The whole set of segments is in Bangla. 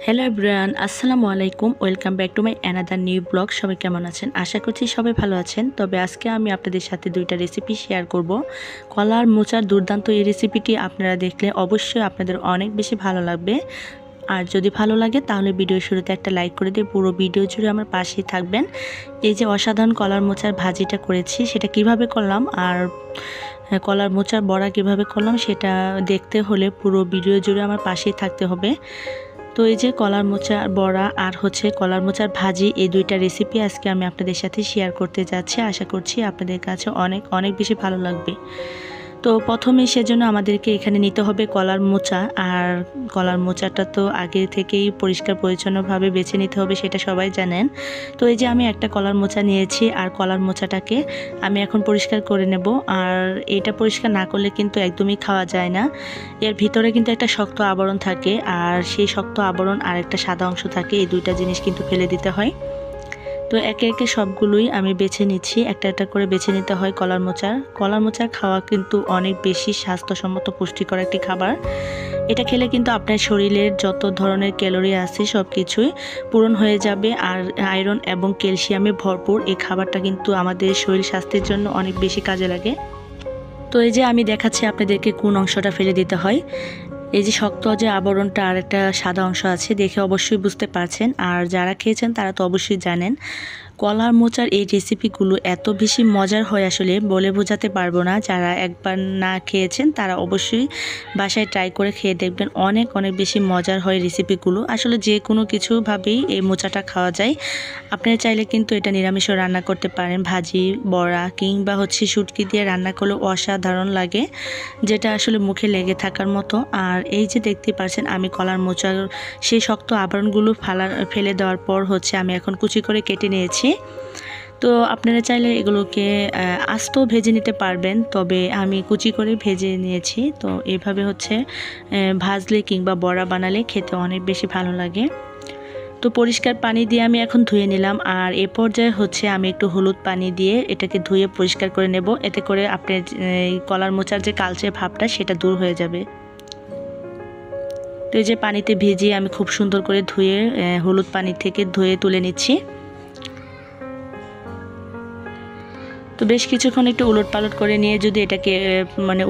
হ্যালো এভরিওয়ান, আসসালামু আলাইকুম। Welcome back to my another new blog. সবাই কেমন আছেন? আশা করছি সবাই ভালো আছেন। তবে আজকে আমি আপনাদের সাথে দুইটা রেসিপি শেয়ার করব। কলার মোচার দুর্দান্ত এই রেসিপিটি আপনারা দেখলে অবশ্যই আপনাদের অনেক বেশি ভালো লাগবে। আর যদি ভালো লাগে তাহলে ভিডিও শুরুতে একটা লাইক করে দিয়ে পুরো ভিডিও জুড়ে আমার পাশেই থাকবেন। এই যে অসাধারণ কলার মোচার ভাজিটা করেছি, সেটা কিভাবে করলাম আর কলার মোচার বড়া কিভাবে করলাম সেটা দেখতে হলে পুরো ভিডিও জুড়ে আমার পাশেই থাকতে হবে। তো এই যে কলার মোচার বড়া আর কলার মোচার ভাজি, এই দুইটা রেসিপি আজকে আমি আপনাদের সাথে শেয়ার করতে যাচ্ছি। আশা করছি আপনাদের কাছে অনেক অনেক বেশি ভালো লাগবে। তো প্রথমে সেজন্য আমাদেরকে এখানে নিতে হবে কলার মোচা। আর কলার মোচাটা তো আগে থেকেই পরিষ্কার পরিচ্ছন্নভাবে বেছে নিতে হবে, সেটা সবাই জানেন। তো এই যে আমি একটা কলার মোচা নিয়েছি আর কলার মোচাটাকে আমি এখন পরিষ্কার করে নেব। আর এটা পরিষ্কার না করলে কিন্তু একদমই খাওয়া যায় না। এর ভিতরে কিন্তু একটা শক্ত আবরণ থাকে, আর সেই শক্ত আবরণ আর একটা সাদা অংশ থাকে, এই দুইটা জিনিস কিন্তু ফেলে দিতে হয়। তো একে একে সবগুলোই আমি বেছে নিচ্ছি, একটা একটা করে বেছে নিতে হয় কলার মোচার খাওয়া কিন্তু অনেক বেশি স্বাস্থ্যসম্মত পুষ্টিকর একটি খাবার। এটা খেলে কিন্তু আপনার শরীরের যত ধরনের ক্যালোরি আছে সব কিছুই পূরণ হয়ে যাবে। আর আয়রন এবং ক্যালসিয়ামে ভরপুর এই খাবারটা কিন্তু আমাদের শরীর স্বাস্থ্যের জন্য অনেক বেশি কাজে লাগে। তো এই যে আমি দেখাচ্ছি আপনাদেরকে কোন অংশটা ফেলে দিতে হয়। এই যে শক্ত যে আবরণটা আর একটা সাদা অংশ আছে, দেখে অবশ্যই বুঝতে পারছেন। আর যারা খেয়েছেন তারা তো অবশ্যই জানেন। কলার মোচার এই রেসিপিগুলো এত বেশি মজার হয়, আসলে বলে বোঝাতে পারবো না। যারা একবার না খেয়েছেন তারা অবশ্যই বাসায় ট্রাই করে খেয়ে দেখবেন, অনেক অনেক বেশি মজার হয় রেসিপিগুলো। আসলে যে কোনো কিছুভাবেই এই মোচাটা খাওয়া যায়। আপনারা চাইলে কিন্তু এটা নিরামিষও রান্না করতে পারেন, ভাজি, বড়া কিংবা শুটকি দিয়ে রান্না করলেও অসাধারণ লাগে, যেটা আসলে মুখে লেগে থাকার মতো। আর এই যে দেখতে পাচ্ছেন আমি কলার মোচার সেই শক্ত আবরণগুলো ফেলে দেওয়ার পর আমি এখন কুচি করে কেটে নিয়েছি। তো আপনারা চাইলে এগুলোকে আস্ত ভেজে নিতে পারবেন, তবে আমি কুচি করে ভেজে নিয়েছি। তো এইভাবে ভাজলে কিংবা বড়া বানালে খেতে অনেক বেশি ভালো লাগে। তো পরিষ্কার পানি দিয়ে আমি এখন ধুয়ে নিলাম। আর এ পর্যায়ে আমি একটু হলুদ পানি দিয়ে এটাকে ধুয়ে পরিষ্কার করে নেব। এতে করে আপনার কলার মোচার যে কালচে ভাবটা সেটা দূর হয়ে যাবে। তো এই যে পানিতে ভিজিয়ে আমি খুব সুন্দর করে ধুয়ে হলুদ পানি থেকে ধুয়ে তুলে নিচ্ছি। তো বেশ কিছুক্ষণ একটু উলটপালট করে নিয়ে যদি এটাকে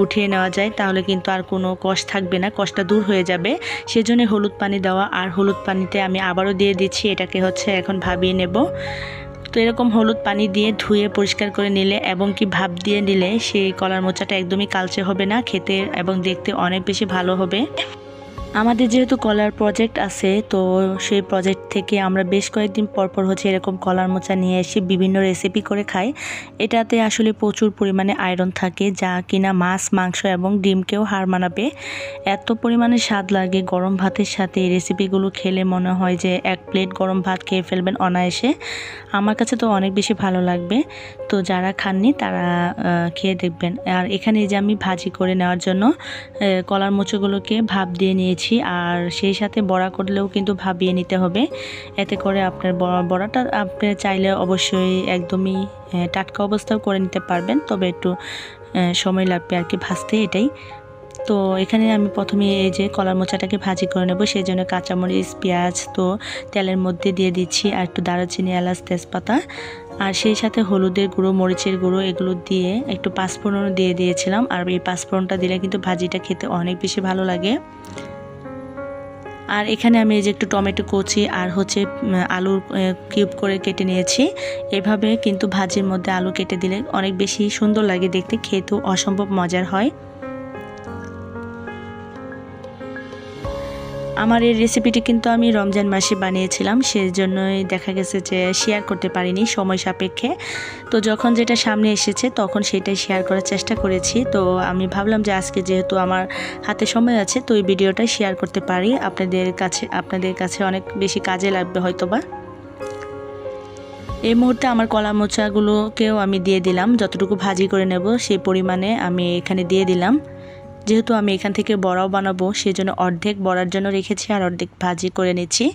উঠিয়ে নেওয়া যায় তাহলে কিন্তু আর কোনো কষ থাকবে না, কষটা দূর হয়ে যাবে। সেজন্য হলুদ পানি দেওয়া। আর হলুদ পানিতে আমি আবারও দিয়ে দিচ্ছি, এটাকে এখন ভাবিয়ে নেব। তো এরকম হলুদ পানি দিয়ে ধুয়ে পরিষ্কার করে নিলে এবং কি ভাপ দিয়ে নিলে সেই কলার মোচাটা একদমই কালচে হবে না, খেতে এবং দেখতে অনেক বেশি ভালো হবে। আমাদের যেহেতু কলার প্রজেক্ট আছে, তো সেই প্রজেক্ট থেকে আমরা বেশ কয়েকদিন পরপর এরকম কলার মোচা নিয়ে এসে বিভিন্ন রেসিপি করে খাই। এটাতে আসলে প্রচুর পরিমাণে আয়রন থাকে, যা কিনা মাছ, মাংস এবং ডিমকেও হার মানাবে। এত পরিমাণে স্বাদ লাগে গরম ভাতের সাথে। এই রেসিপিগুলো খেলে মনে হয় যে এক প্লেট গরম ভাত খেয়ে ফেলবেন অনায়াসে। আমার কাছে তো অনেক বেশি ভালো লাগবে। তো যারা খাননি তারা খেয়ে দেখবেন। আর এখানে যে আমি ভাজি করে নেওয়ার জন্য কলার মোচাগুলোকে ভাপ দিয়ে নিয়েছি। আর সেই সাথে বড়া করলেও কিন্তু ভাবিয়ে নিতে হবে। এতে করে আপনার বড়াটা আপনি চাইলে অবশ্যই একদমই টাটকা অবস্থাও করে নিতে পারবেন, তবে একটু সময় লাগবে আর কি ভাজতে, এটাই। তো এখানে আমি প্রথমে এই যে কলার মোচাটাকে ভাজি করে নেব। সেই জন্য কাঁচামরিচ, পেঁয়াজ তো তেলের মধ্যে দিয়ে দিচ্ছি, আর একটু দারুচিনি, এলাচ, তেজপাতা, আর সেই সাথে হলুদের গুঁড়ো, মরিচের গুঁড়ো এগুলো দিয়ে একটু পাঁচফোড়নও দিয়ে দিয়েছিলাম। আর এই পাঁচফোড়নটা দিলে কিন্তু ভাজিটা খেতে অনেক বেশি ভালো লাগে। আর এখানে আমি এই যে একটু টমেটো কুচি আর আলুর কিউব করে কেটে নিয়েছি। এভাবে কিন্তু ভাজির মধ্যে আলু কেটে দিলে অনেক বেশি সুন্দর লাগে দেখতে, খেতেও অসম্ভব মজার হয়। আমার এই রেসিপিটি কিন্তু আমি রমজান মাসে বানিয়েছিলাম, সেজন্যই দেখা গেছে যে শেয়ার করতে পারিনি সময় সাপেক্ষে। তো যখন যেটা সামনে এসেছে তখন সেটাই শেয়ার করার চেষ্টা করেছি। তো আমি ভাবলাম যে আজকে যেহেতু আমার হাতে সময় আছে, তো এই ভিডিওটা শেয়ার করতে পারি আপনাদের কাছে অনেক বেশি কাজে লাগবে হয়তোবা। এই মুহূর্তে আমার কলা মোচাগুলোকেও আমি দিয়ে দিলাম, যতটুকু ভাজি করে নেব সেই পরিমাণে আমি এখানে দিয়ে দিলাম। যেহেতু আমি এখান থেকে বড়াও বানাবো, সেজন্য অর্ধেক বড়ার জন্য রেখেছি আর অর্ধেক ভাজি করে নিচ্ছি।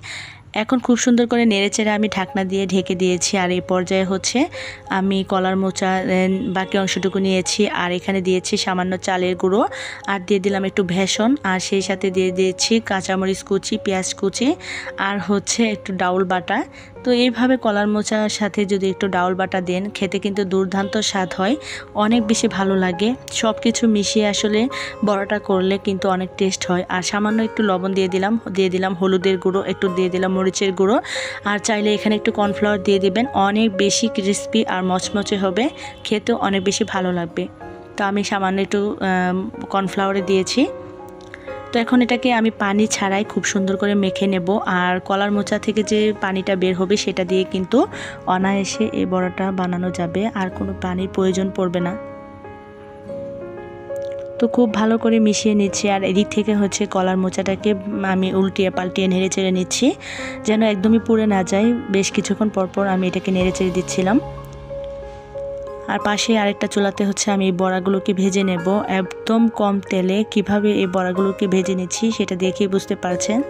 এখন খুব সুন্দর করে নেড়েচেড়ে আমি ঢাকনা দিয়ে ঢেকে দিয়েছি। আর এই পর্যায়ে হচ্ছে আমি কলার মোচা বাকি অংশটুকু নিয়েছি, আর এখানে দিয়েছি সামান্য চালের গুঁড়ো, আর দিয়ে দিলাম একটু বেসন, আর সেই সাথে দিয়ে দিয়েছি কাঁচামরিচ কুচি, পেঁয়াজ কুচি, আর হচ্ছে একটু ডাউল বাটা। তো এইভাবে কলার মোচার সাথে যদি একটু ডাউল বাটা দেন, খেতে কিন্তু দুর্দান্ত স্বাদ হয়, অনেক বেশি ভালো লাগে। সব কিছু মিশিয়ে আসলে বড়াটা করলে কিন্তু অনেক টেস্ট হয়। আর সামান্য একটু লবণ দিয়ে দিলাম হলুদের গুঁড়ো, একটু দিয়ে দিলাম মরিচের গুঁড়ো, আর চাইলে এখানে একটু কর্নফ্লাওয়ার দিয়ে দিবেন। অনেক বেশি ক্রিস্পি আর মচমচে হবে, খেতেও অনেক বেশি ভালো লাগবে। তো আমি সামান্য একটু কর্নফ্লাওয়ারে দিয়েছি। তো এখন এটাকে আমি পানি ছাড়াই খুব সুন্দর করে মেখে নেব। আর কলার মোচা থেকে যে পানিটা বের হবে সেটা দিয়ে কিন্তু অনায়াসে এই বড়াটা বানানো যাবে, আর কোনো পানির প্রয়োজন পড়বে না। তো খুব ভালো করে মিশিয়ে নিচ্ছি, আর এদিক থেকে হচ্ছে কলার মোচাটাকে আমি উল্টিয়ে পাল্টিয়ে নেড়ে চেড়ে নিচ্ছি যেন একদমই পুড়ে না যায়। বেশ কিছুক্ষণ পরপর আমি এটাকে নেড়ে চেড়ে দিচ্ছিলাম। আর পাশে আরেকটা চুলাতে হচ্ছে আমি এই বড়াগুলোকে ভেজে নেব একদম কম তেলে। কিভাবে এই বড়াগুলোকে ভেজে নিচ্ছি সেটা দেখেই বুঝতে পারছেন।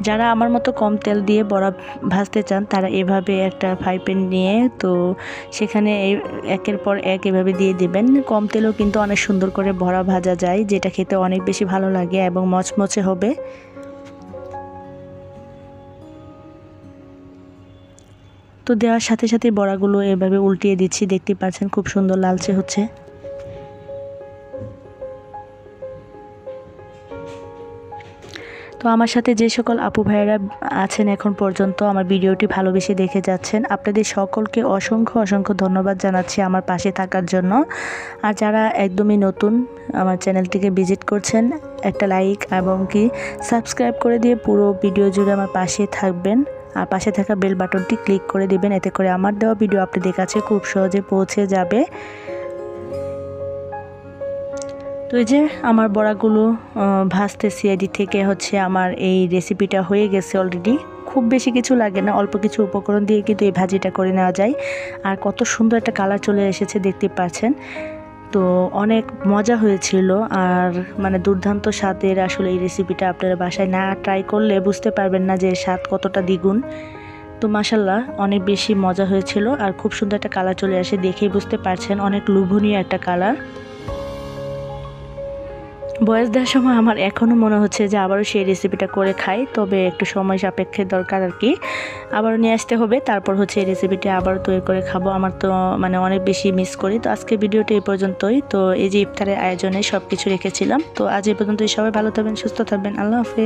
যারা আমার মতো কম তেল দিয়ে বড়া ভাজতে চান তারা এভাবে একটা ফ্রাই প্যান নিয়ে তো সেখানে একের পর এক এভাবে দিয়ে দিবেন। কম তেলেও কিন্তু অনেক সুন্দর করে বড়া ভাজা যায়, যেটা খেতে অনেক বেশি ভালো লাগে এবং মচমচে হবে। তো দেওয়ার সাথে সাথে বড়াগুলো এভাবে উল্টিয়ে দিচ্ছি, দেখতে পাচ্ছেন খুব সুন্দর লালচে হচ্ছে। তো আমার সাথে যে সকল আপু ভাইয়েরা আছেন এখন পর্যন্ত আমার ভিডিওটি ভালোবেসে দেখে যাচ্ছেন, আপনাদের সকলকে অসংখ্য অসংখ্য ধন্যবাদ জানাচ্ছি আমার পাশে থাকার জন্য। আর যারা একদমই নতুন আমার চ্যানেলটিকে ভিজিট করছেন, একটা লাইক এবং কি সাবস্ক্রাইব করে দিয়ে পুরো ভিডিও জুড়ে আমার পাশে থাকবেন, আর পাশে থাকা বেল বাটনটি ক্লিক করে দিবেন। এতে করে আমার দেওয়া ভিডিও আপনাদের কাছে খুব সহজে পৌঁছে যাবে। তো এই যে আমার বড়াগুলো ভাজতেছি, এদিক থেকে হচ্ছে আমার এই রেসিপিটা হয়ে গেছে অলরেডি। খুব বেশি কিছু লাগে না, অল্প কিছু উপকরণ দিয়ে কিন্তু এই ভাজিটা করে নেওয়া যায়। আর কত সুন্দর একটা কালার চলে এসেছে দেখতে পাচ্ছেন। তো অনেক মজা হয়েছিল, আর মানে দুর্দান্ত স্বাদের। আসলে এই রেসিপিটা আপনারা বাসায় না ট্রাই করলে বুঝতে পারবেন না যে স্বাদ কতটা দ্বিগুণ। তো মাশাল্লাহ অনেক বেশি মজা হয়েছিল, আর খুব সুন্দর একটা কালার চলে আসে, দেখেই বুঝতে পারছেন অনেক লোভনীয় একটা কালার। বয়স দেওয়ার সময় আমার এখনও মনে হচ্ছে যে আবারও সেই রেসিপিটা করে খাই, তবে একটু সময় সাপেক্ষে দরকার আর কি। আবারও নিয়ে আসতে হবে, তারপর হচ্ছে এই রেসিপিটা আবারও তৈরি করে খাবো। আমার তো মানে অনেক বেশি মিস করি। তো আজকে ভিডিওটা এই পর্যন্তই। তো এই যে ইফতারের আয়োজনে সব কিছু রেখেছিলাম। তো আজ এই পর্যন্তই। সবাই ভালো থাকবেন, সুস্থ থাকবেন। আল্লাহ হাফেজ।